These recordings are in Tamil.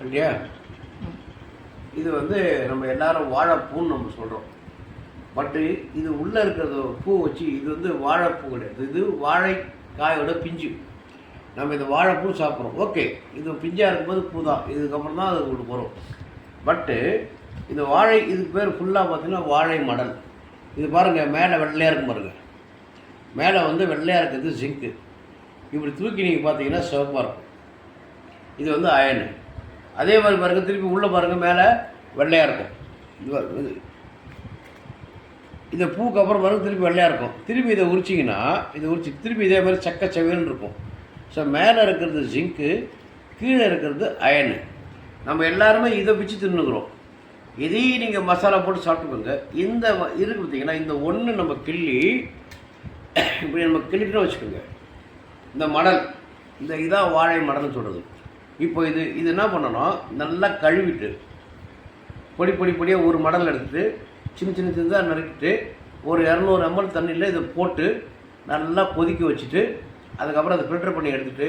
இல்லையா? இது வந்து நம்ம எல்லாரும் வாழைப்பூன்னு நம்ம சொல்கிறோம். பட்டு இது உள்ளே இருக்கிறத பூ வச்சு இது வந்து வாழைப்பூ கிடையாது, இது வாழைக்காயோட பிஞ்சு. நம்ம இந்த வாழைப்பூ சாப்பிட்றோம். ஓகே, இது பிஞ்சாக இருக்கும்போது பூ தான், இதுக்கப்புறம் தான் அது உங்களுக்கு வரும். பட்டு இந்த வாழை இதுக்கு பேர் ஃபுல்லாக பார்த்திங்கன்னா வாழை மடல். இது பாருங்கள், மேலே வெள்ளையாக இருக்கும் பாருங்கள். மேலே வந்து வெள்ளையாக இருக்கிறது ஜிங்க்கு. இப்படி தூக்கி நீங்கள் பார்த்தீங்கன்னா சிவப்பாக இருக்கும். இது வந்து அயனு. அதே மாதிரி பாருங்கள், திருப்பி உள்ளே பாருங்கள், மேலே வெள்ளையாக இருக்கும். இது இந்த பூக்கு அப்புறம் பாருங்கள் திருப்பி வெள்ளையாக இருக்கும். திருப்பி இதை உரிச்சிங்கன்னா இதை உரிச்சி திருப்பி இதே மாதிரி சக்கச்சவேன்னு இருக்கும். ஸோ மேலே இருக்கிறது ஜிங்க்கு, கீழே இருக்கிறது அயனு. நம்ம எல்லாருமே இதை பிச்சு தின்னுக்கிறோம். இதையும் நீங்கள் மசாலா போட்டு சாப்பிட்டுக்கோங்க. இந்த இருக்கு பார்த்தீங்கன்னா, இந்த ஒன்று நம்ம கிள்ளி இப்படி நம்ம கிள்ளிட்டு வச்சுக்கோங்க. இந்த மடல், இந்த இதான் வாழை மடல்னு சொல்கிறது. இப்போ இது என்ன பண்ணணும், நல்லா கழுவிட்டு பொடி பொடியாக ஒரு மடல் எடுத்துகிட்டு சின்ன சின்னதாக நறுக்கிட்டு ஒரு 200 ml தண்ணியில் இதை போட்டு நல்லா கொதிக்க வச்சுட்டு அதுக்கப்புறம் அதை ஃபில்டர் பண்ணி எடுத்துகிட்டு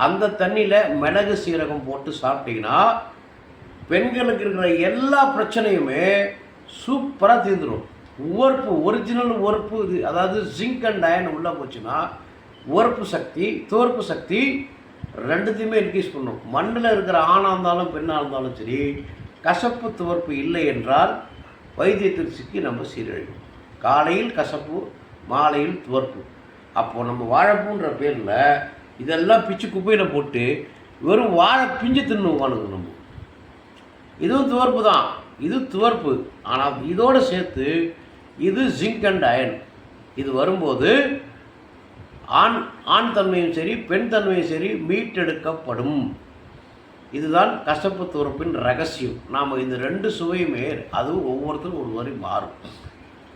அந்த தண்ணியில் மிளகு சீரகம் போட்டு சாப்பிட்டிங்கன்னா பெண்களுக்கு இருக்கிற எல்லா பிரச்சனையுமே சூப்பராக தீர்ந்துடும். உவர்ப்பு, ஒரிஜினல் உவர்ப்பு இது. அதாவது ஜிங்க் அண்ட் அயன் உள்ளே போச்சுன்னா உவர்ப்பு சக்தி, துவர்ப்பு சக்தி ரெண்டுத்தையுமே இன்க்ரீஸ் பண்ணும். மண்ணில் இருக்கிற ஆணாக இருந்தாலும் பெண்ணாக இருந்தாலும் சரி, கசப்பு துவர்ப்பு இல்லை என்றால் வைத்தியத்தில் சிக்கி நம்ம சீரழிவோம். காலையில் கசப்பு, மாலையில் துவர்ப்பு. அப்போது நம்ம வாழைப்பூன்ற பேரில் இதெல்லாம் பிச்சு குப்பையில் போட்டு வெறும் வாழை பிஞ்சு தின்னுவானுங்க நம்ம. இதுவும் துவர்ப்பு தான், இது துவர்ப்பு. ஆனால் இதோடு சேர்த்து இது ஜிங்க் அண்ட் அயன். இது வரும்போது ஆண் தன்மையும் சரி பெண் தன்மையும் சரி மீட்டெடுக்கப்படும். இதுதான் கசப்பு துவர்ப்பின் ரகசியம். நாம் இந்த 2 சுவையுமே அதுவும் ஒவ்வொருத்தரும் ஒரு மாதிரி மாறும்.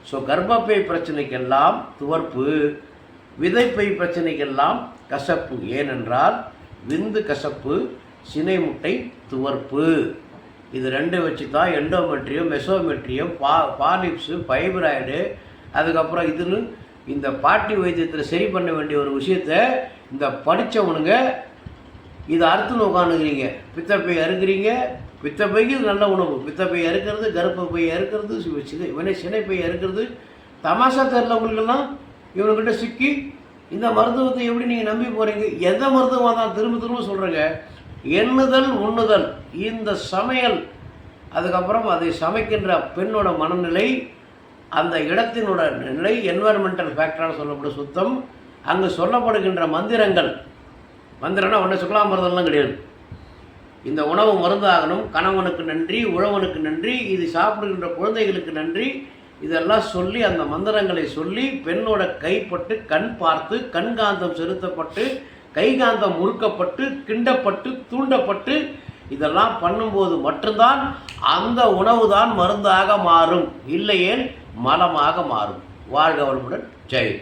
ஸோ கர்ப்பப்பை பிரச்சனைக்கெல்லாம் துவர்ப்பு, விதைப்பை பிரச்சனைக்கெல்லாம் கசப்பு. ஏனென்றால் விந்து கசப்பு, சினை முட்டை துவர்ப்பு. இது 2 வச்சு தான் எண்டோமெட்ரியம், மெசோமெட்ரியம், பாலிப்ஸு, ஃபைப்ராய்டு, அதுக்கப்புறம் இதுன்னு இந்த பாட்டி வைத்தியத்தில் சரி பண்ண வேண்டிய ஒரு விஷயத்தை இந்த படித்தவனுங்க இதை அறுத்துன்னு உட்காந்துக்கிறீங்க. பித்தப்பை அறுக்கிறீங்க. பித்தப்பைக்கு இது நல்ல உணவு. பித்தப்பை அறுக்கிறது, கர்ப்பப்பை அறுக்கிறது, சினைப்பை அறுக்கிறது. தமாஷா தெரில உங்களுக்கெல்லாம். இவனுக்கிட்ட சிக்கி இந்த மருத்துவத்தை எப்படி நீங்கள் நம்பி போகிறீங்க? எந்த மருத்துவமாக தான் திரும்ப சொல்கிறேங்க. எண்ணுதல் உண்ணுதல், இந்த சமையல், அதுக்கப்புறம் அதை சமைக்கின்ற பெண்ணோட மனநிலை, அந்த இடத்தினோட நிலை, என்வாயர்மெண்டல் ஃபேக்டரான சொல்லப்படும் சுத்தம், அங்கு சொல்லப்படுகின்ற மந்திரம்னா ஒன்றை சுக்கலாம் மருந்தெல்லாம் கிடையாது. இந்த உணவு மருந்தாகணும், கணவனுக்கு நன்றி, உழவனுக்கு நன்றி, இது சாப்பிடுகின்ற குழந்தைகளுக்கு நன்றி, இதெல்லாம் சொல்லி அந்த மந்திரங்களை சொல்லி பெண்ணோட கைப்பட்டு கண் பார்த்து கண்காந்தம் செலுத்தப்பட்டு கைகாந்தம் முறுக்கப்பட்டு கிண்டப்பட்டு தூண்டப்பட்டு இதெல்லாம் பண்ணும்போது மட்டும்தான் அந்த உணவு தான் மருந்தாக மாறும். இல்லையேல் மலமாக மாறும். வாழ்க வளமுடன். ஜெய்.